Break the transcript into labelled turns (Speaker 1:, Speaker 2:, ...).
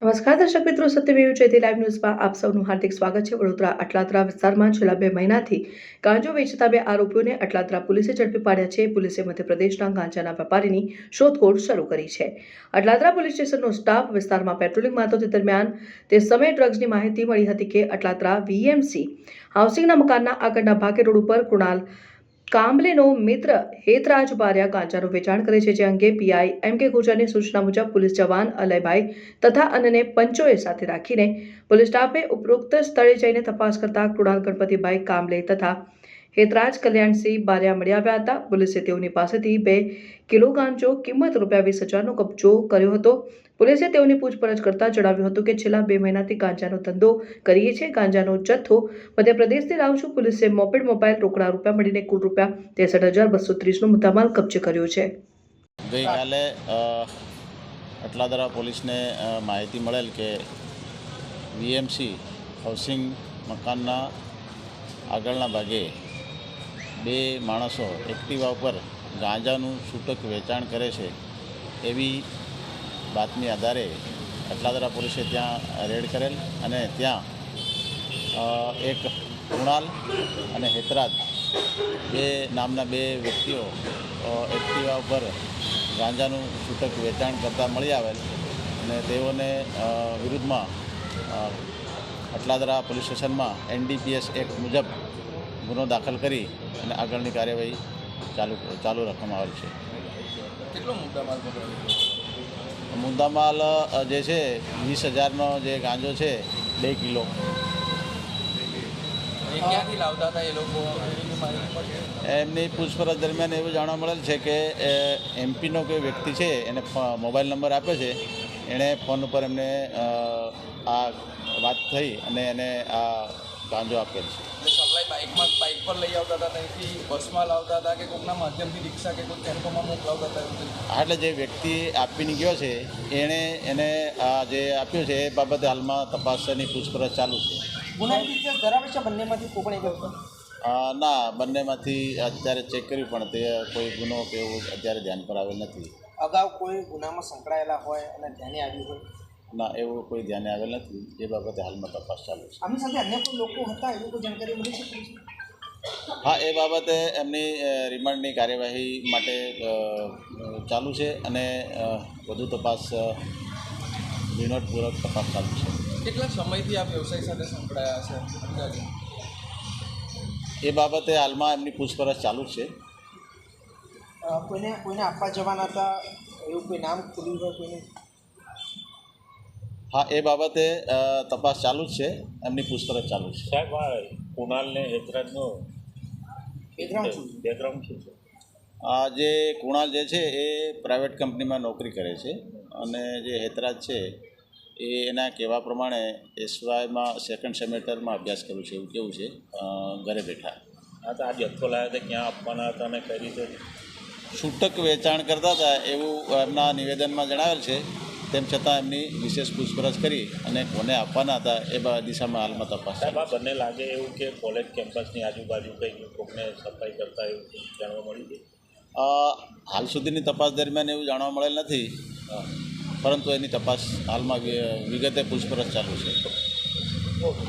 Speaker 1: નમસ્કાર દર્શક મિત્રો, સત્યમેવ જયતે લાઈવ ન્યૂઝમાં આપ સૌનું હાર્દિક સ્વાગત છે। વડોદરા અટલાદરા વિસ્તારમાં છેલ્લા 2 મહિનાથી ગાંજો વેચતા 2 આરોપીઓને અટલાદરા પોલીસે ઝડપી પાડ્યા છે। પોલીસે મધ્યપ્રદેશના ગાંજાના વેપારીની શોધખોળ શરૂ કરી છે। અટલાદરા પોલીસ સ્ટેશનનો સ્ટાફ વિસ્તારમાં પેટ્રોલિંગ મારતો તે દરમિયાન તે સમયે ડ્રગ્સની માહિતી મળી હતી કે અટલાદરા વીએમસી હાઉસિંગના મકાનના આગળના ભાગે રોડ ઉપર કુણાલ કાંબલેનો મિત્ર હેતરાજ બારિયા ગાંજાનું વેચાણ કરે છે, જે અંગે પીઆઈ એમ કે ગુર્જરની સૂચના મુજબ પોલીસ જવાન અલયભાઈ તથા અન્યને પંચોએ સાથે રાખીને પોલીસ સ્ટાફે ઉપરોક્ત સ્થળે જઈને તપાસ કરતા કુણાલ ગણપતિભાઈ કાંબલે તથા હેતરાજ કલ્યાણસિંહ બારિયા મળી આવ્યા હતા। પોલીસે તેઓની પાસેથી 2 કિલો ગાંજો કિંમત ₹20,000નો કબજો કર્યો હતો। પોલીસે તેઓની પૂછપરછ કરતા જણાવ્યું હતું કે છેલ્લા 2 મહિનાથી ગાંજાનો ધંધો કરીએ છીએ। ગાંજાનો જથ્થો મધ્યપ્રદેશથી લાવું છું। પોલીસે મોપેડ, મોબાઈલ, રોકડા રૂપિયા મળીને કુલ ₹63,230નો મુદ્દામાલ કબજે કર્યો છે।
Speaker 2: ગઈકાલે અટલાદરા પોલીસને માહિતી મળેલ કે વીએમસી હાઉસિંગ મકાનના આગળના ભાગે 2 માણસો એક્ટિવા ઉપર ગાંજાનું છૂટક વેચાણ કરે છે એવી બાતમી આધારે અટલાદરા પોલીસે ત્યાં રેડ કરેલ અને ત્યાં એક કુણાલ અને હેતરાજ નામના 2 વ્યક્તિઓ એક્ટિવા ઉપર ગાંજાનું છૂટક વેચાણ કરતા મળી આવેલ અને તેઓને વિરુદ્ધમાં અટલાદરા પોલીસ સ્ટેશનમાં NDPS એક્ટ મુજબ ગુનો દાખલ કરી અને આગળની કાર્યવાહી ચાલુ રાખવામાં આવેલ છે।
Speaker 3: કેટલો મુદ્દામાલ પકડાયો?
Speaker 2: મુદ્દામાલ જે છે 20,000નો જે ગાંજો છે 2 કિલો।
Speaker 3: એ ક્યાંથી લાવતા હતા એ લોકો?
Speaker 2: એમની પૂછપરછ દરમિયાન એવું જાણવા મળેલ છે કે એમપીનો કોઈ વ્યક્તિ છે એને મોબાઈલ નંબર આપ્યો છે, એણે ફોન ઉપર એમને આ વાત થઈ અને એને આ ગાંજો આપેલ છે।
Speaker 3: સપ્લાય બાઇક પર લઈ આવતા હતા, ત્યાંથી બસમાં લાવતા હતા કે કોઈના માધ્યમથી રિક્ષા કે કોઈ ટેમ્પોમાં મોકલાવતા હતા?
Speaker 2: એટલે જે વ્યક્તિ આપીને ગયો છે એને આ જે આપ્યું છે એ બાબતે હાલમાં તપાસની પૂછપરછ ચાલુ છે।
Speaker 4: ગુનાની ડિટેલ્સ ધરાવે છે બંનેમાંથી કોઈ પણ એક?
Speaker 2: ના, બંનેમાંથી અત્યારે ચેક કર્યું પણ તે કોઈ ગુનો કે એવું અત્યારે ધ્યાન પર આવેલ નથી।
Speaker 4: અગાઉ કોઈ ગુનામાં સંકળાયેલા હોય અને ધ્યાને આવ્યું હોય?
Speaker 2: ના, એવું કોઈ ધ્યાને આવેલ નથી। એ બાબતે હાલમાં તપાસ ચાલુ છે।
Speaker 4: આમની સાથે અન્ય કોઈ લોકો હતા એવી કોઈ જાણકારી મળી છે?
Speaker 2: હા, એ બાબતે એમની રિમાન્ડની કાર્યવાહી માટે ચાલુ છે અને વધુ તપાસ ઝીણવટપૂર્વક તપાસ ચાલુ છે।
Speaker 3: કેટલા સમયથી આ વ્યવસાય સાથે સંકળાયા છે?
Speaker 2: એ બાબતે હાલમાં એમની પૂછપરછ ચાલુ છે।
Speaker 4: કોઈને આપવા જવાના હતા એવું કોઈ નામ ખુલ્યું હોય કોઈને?
Speaker 2: હા, એ બાબતે તપાસ ચાલુ જ છે, એમની પૂછપરછ ચાલુ છે।
Speaker 5: સાહેબ, આ કુણાલ ને હેતરાજનો બેકગ્રાઉન્ડ શું છે?
Speaker 2: જે કુણાલ જે છે એ પ્રાઇવેટ કંપનીમાં નોકરી કરે છે અને જે હેતરાજ છે એ એના કહેવા પ્રમાણે SYમાં 2nd સેમેસ્ટરમાં અભ્યાસ કર્યું છે એવું કેવું છે, ઘરે બેઠા।
Speaker 5: હા, તો આ જથ્થો લાવ્યા હતા, ક્યાં આપવાના હતા અને કઈ રીતે?
Speaker 2: છૂટક વેચાણ કરતા હતા એવું એમના નિવેદનમાં જણાવેલ છે। તેમ છતાં એમની વિશેષ પૂછપરછ કરી અને કોને આપવાના હતા એ દિશામાં હાલમાં તપાસ।
Speaker 5: સાહેબ, આ બંને લાગે એવું કે કોલેજ કેમ્પસની આજુબાજુ કંઈ કોકને સફાઈ કરતા એવું જાણવા મળ્યું છે?
Speaker 2: હાલ સુધીની તપાસ દરમિયાન એવું જાણવા મળેલ નથી, પરંતુ એની તપાસ હાલમાં વિગતે પૂછપરછ ચાલુ છે।
Speaker 5: ઓકે।